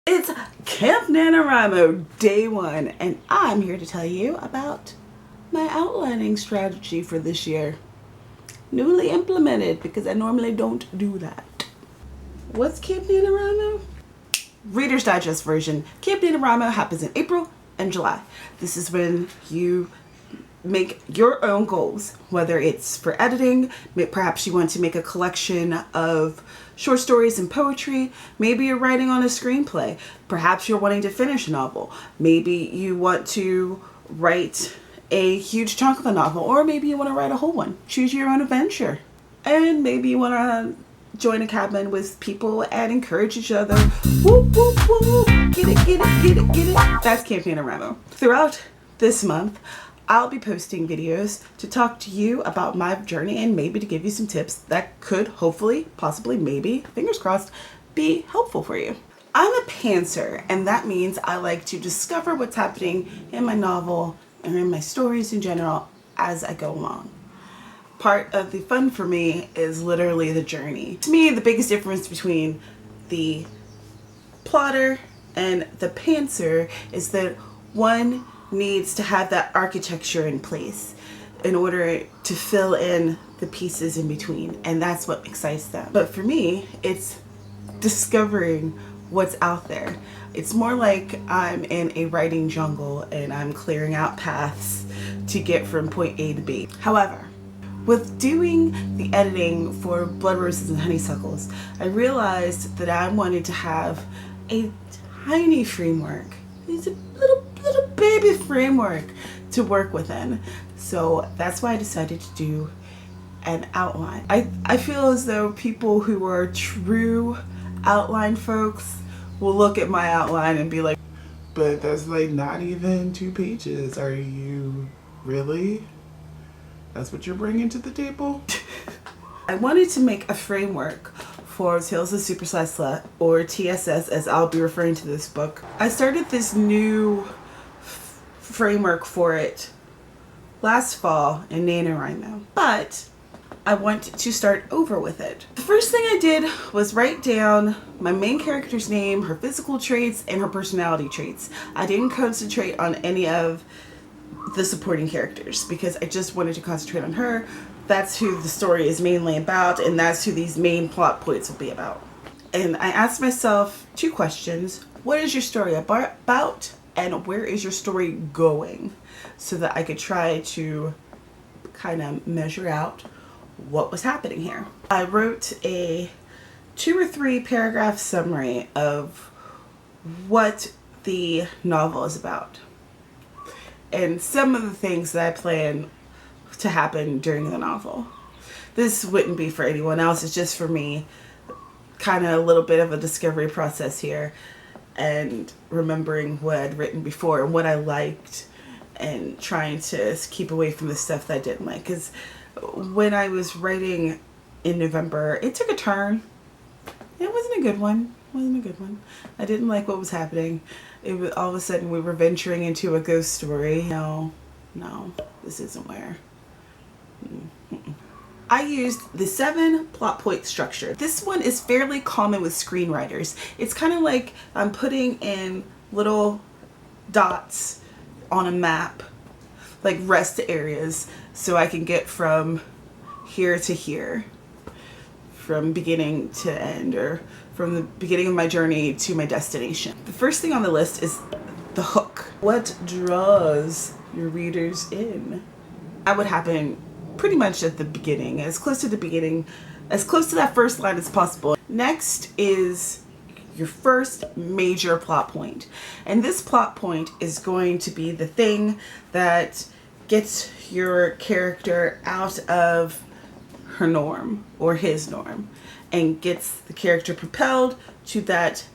It's Camp NaNoWriMo day 1, and I'm here to tell you about my outlining strategy for this year. Newly implemented, because I normally don't do that. What's Camp NaNoWriMo? Reader's Digest version. Camp NaNoWriMo happens in April and July. This is when you make your own goals, whether it's for editing, perhaps you want to make a collection of short stories and poetry, maybe you're writing on a screenplay, perhaps you're wanting to finish a novel, maybe you want to write a huge chunk of a novel, or maybe you want to write a whole one. Choose your own adventure. And maybe you want to join a cabin with people and encourage each other. Whoop, whoop, whoop. Get it, get it, get it, get it. That's Camp NaNoWriMo. Throughout this month, I'll be posting videos to talk to you about my journey and maybe to give you some tips that could hopefully, possibly, maybe, fingers crossed, be helpful for you. I'm a pantser, and that means I like to discover what's happening in my novel and in my stories in general as I go along. Part of the fun for me is literally the journey. To me, the biggest difference between the plotter and the pantser is that one needs to have that architecture in place in order to fill in the pieces in between, and that's what excites them. But for me, it's discovering what's out there. It's more like I'm in a writing jungle and I'm clearing out paths to get from point A to B. However, with doing the editing for Blood Roses and Honeysuckles, I realized that I wanted to have a tiny framework. It's a little baby framework to work within. So that's why I decided to do an outline. I feel as though people who are true outline folks will look at my outline and be like, but that's like not even 2 pages. Are you really? That's what you're bringing to the table? I wanted to make a framework for Tales of Super Slut, or TSS as I'll be referring to this book. I started this new framework for it last fall in NaNoWriMo, but I want to start over with it. The first thing I did was write down my main character's name, her physical traits, and her personality traits. I didn't concentrate on any of the supporting characters because I just wanted to concentrate on her. That's who the story is mainly about, and that's who these main plot points will be about. And I asked myself 2 questions. What is your story about? And where is your story going? So that I could try to kind of measure out what was happening here. I wrote a 2 or 3 paragraph summary of what the novel is about and some of the things that I plan to happen during the novel. This wouldn't be for anyone else, it's just for me. Kind of a little bit of a discovery process here and remembering what I'd written before and what I liked and trying to keep away from the stuff that I didn't like. Because when I was writing in November, it took a turn. It wasn't a good one. I didn't like what was happening. It was all of a sudden we were venturing into a ghost story. No, this isn't where. I used the 7 plot point structure. This one is fairly common with screenwriters. It's kind of like I'm putting in little dots on a map, like rest areas, so I can get from here to here, from beginning to end, or from the beginning of my journey to my destination. The first thing on the list is the hook. What draws your readers in? That would happen pretty much at the beginning, as close to the beginning, as close to that first line as possible. Next is your first major plot point. And this plot point is going to be the thing that gets your character out of her norm or his norm and gets the character propelled to that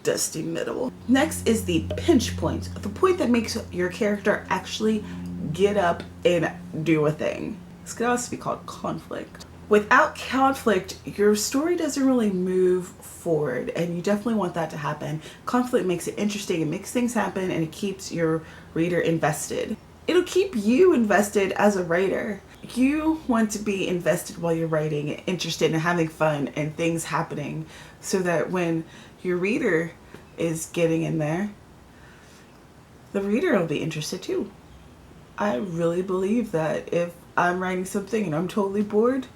dusty middle. Next is the pinch point, the point that makes your character actually get up and do a thing. This could also be called conflict. Without conflict, your story doesn't really move forward, and you definitely want that to happen. Conflict makes it interesting, it makes things happen, and it keeps your reader invested. It'll keep you invested as a writer. You want to be invested while you're writing, interested in having fun and things happening, so that when your reader is getting in there, the reader will be interested too. I really believe that if I'm writing something and I'm totally bored,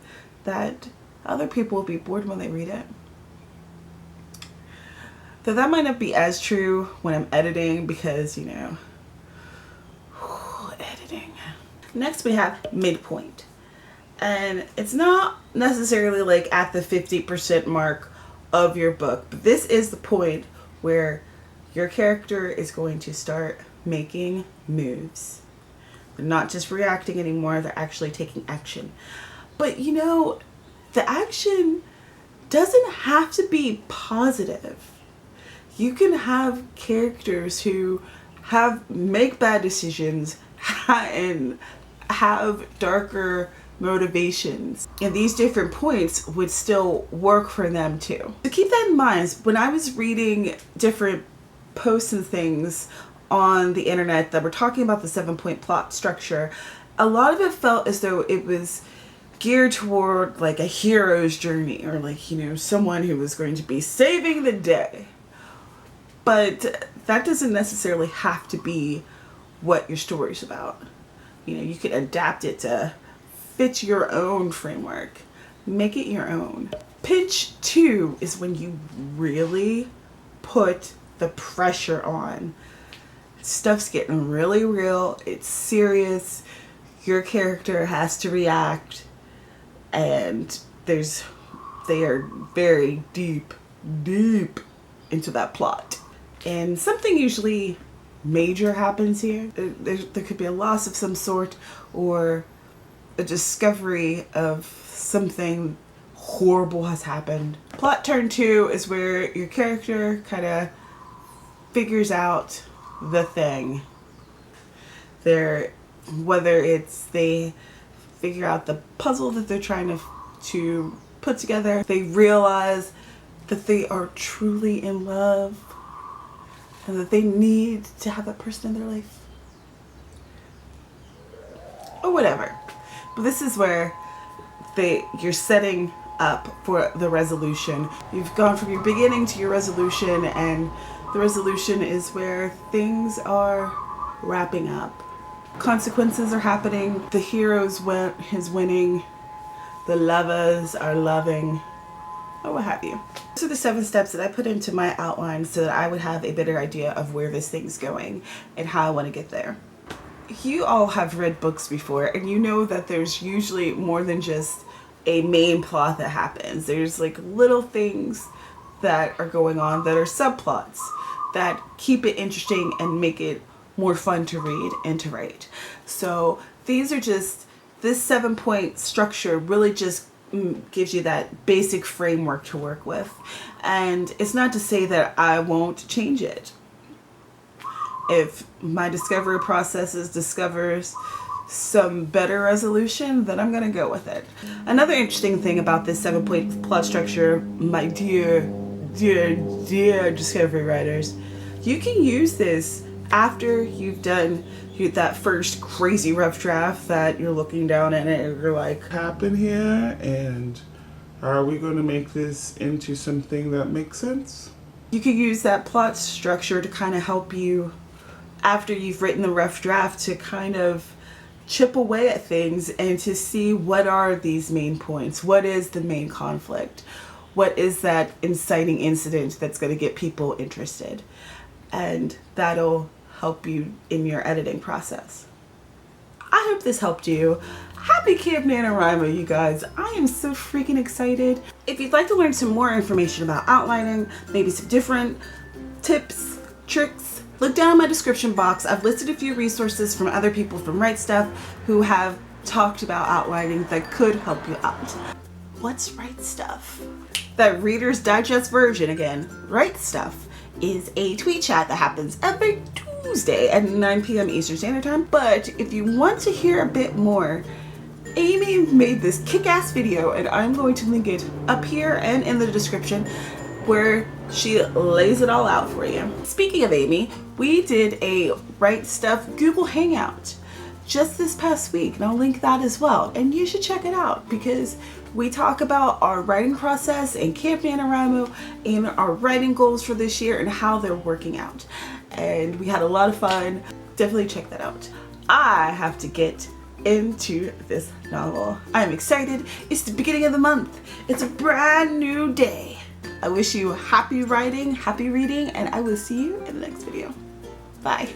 that other people will be bored when they read it. Though that might not be as true when I'm editing because, you know, editing. Next we have midpoint. And it's not necessarily like at the 50% mark of your book, but this is the point where your character is going to start making moves. They're not just reacting anymore, they're actually taking action. But you know, the action doesn't have to be positive. You can have characters who make bad decisions and have darker motivations, and these different points would still work for them too. So keep that in mind. When I was reading different posts and things on the internet that were talking about the 7-point plot structure, a lot of it felt as though it was geared toward like a hero's journey, or like, you know, someone who was going to be saving the day. But that doesn't necessarily have to be what your story's about. You know, you could adapt it to fit your own framework. Make it your own. Pinch 2 is when you really put the pressure on. Stuff's getting really real. It's serious. Your character has to react, and they are very deep into that plot. And something usually major happens here. There could be a loss of some sort, or a discovery of something horrible has happened. Plot turn 2 is where your character kind of figures out the thing. Whether it's they figure out the puzzle that they're trying to put together, they realize that they are truly in love and that they need to have that person in their life, or whatever. But this is where you're setting up for the resolution. You've gone from your beginning to your resolution, and the resolution is where things are wrapping up. Consequences are happening. The hero's is winning. The lovers are loving, or what have you. These are the 7 steps that I put into my outline so that I would have a better idea of where this thing's going and how I want to get there. You all have read books before, and you know that there's usually more than just a main plot that happens. There's like little things that are going on that are subplots that keep it interesting and make it more fun to read and to write. So these are just, this 7-point structure really just gives you that basic framework to work with. And it's not to say that I won't change it. If my discovery processes discovers some better resolution, then I'm gonna go with it. Another interesting thing about this 7-point plot structure, my dear discovery writers, you can use this after you've done that first crazy rough draft that you're looking down at it and you're like, happen here, and are we going to make this into something that makes sense? You could use that plot structure to kind of help you after you've written the rough draft to kind of chip away at things and to see what are these main points, what is the main conflict, what is that inciting incident that's going to get people interested, and that'll help you in your editing process. I hope this helped you. Happy Camp NaNoWriMo, you guys. I am so freaking excited. If you'd like to learn some more information about outlining, maybe some different tips, tricks, look down in my description box. I've listed a few resources from other people from Write Stuff who have talked about outlining that could help you out. What's Write Stuff? The Reader's Digest version, again, Write Stuff, is a tweet chat that happens every Tuesday at 9 p.m. Eastern Standard Time. But if you want to hear a bit more, Amy made this kick-ass video, and I'm going to link it up here and in the description, where she lays it all out for you. Speaking of Amy, we did a Write Stuff Google Hangout just this past week, and I'll link that as well. And you should check it out because We talk about our writing process in Camp NaNoWriMo and our writing goals for this year and how they're working out. And we had a lot of fun. Definitely check that out. I have to get into this novel. I'm excited. It's the beginning of the month. It's a brand new day. I wish you happy writing, happy reading, and I will see you in the next video. Bye.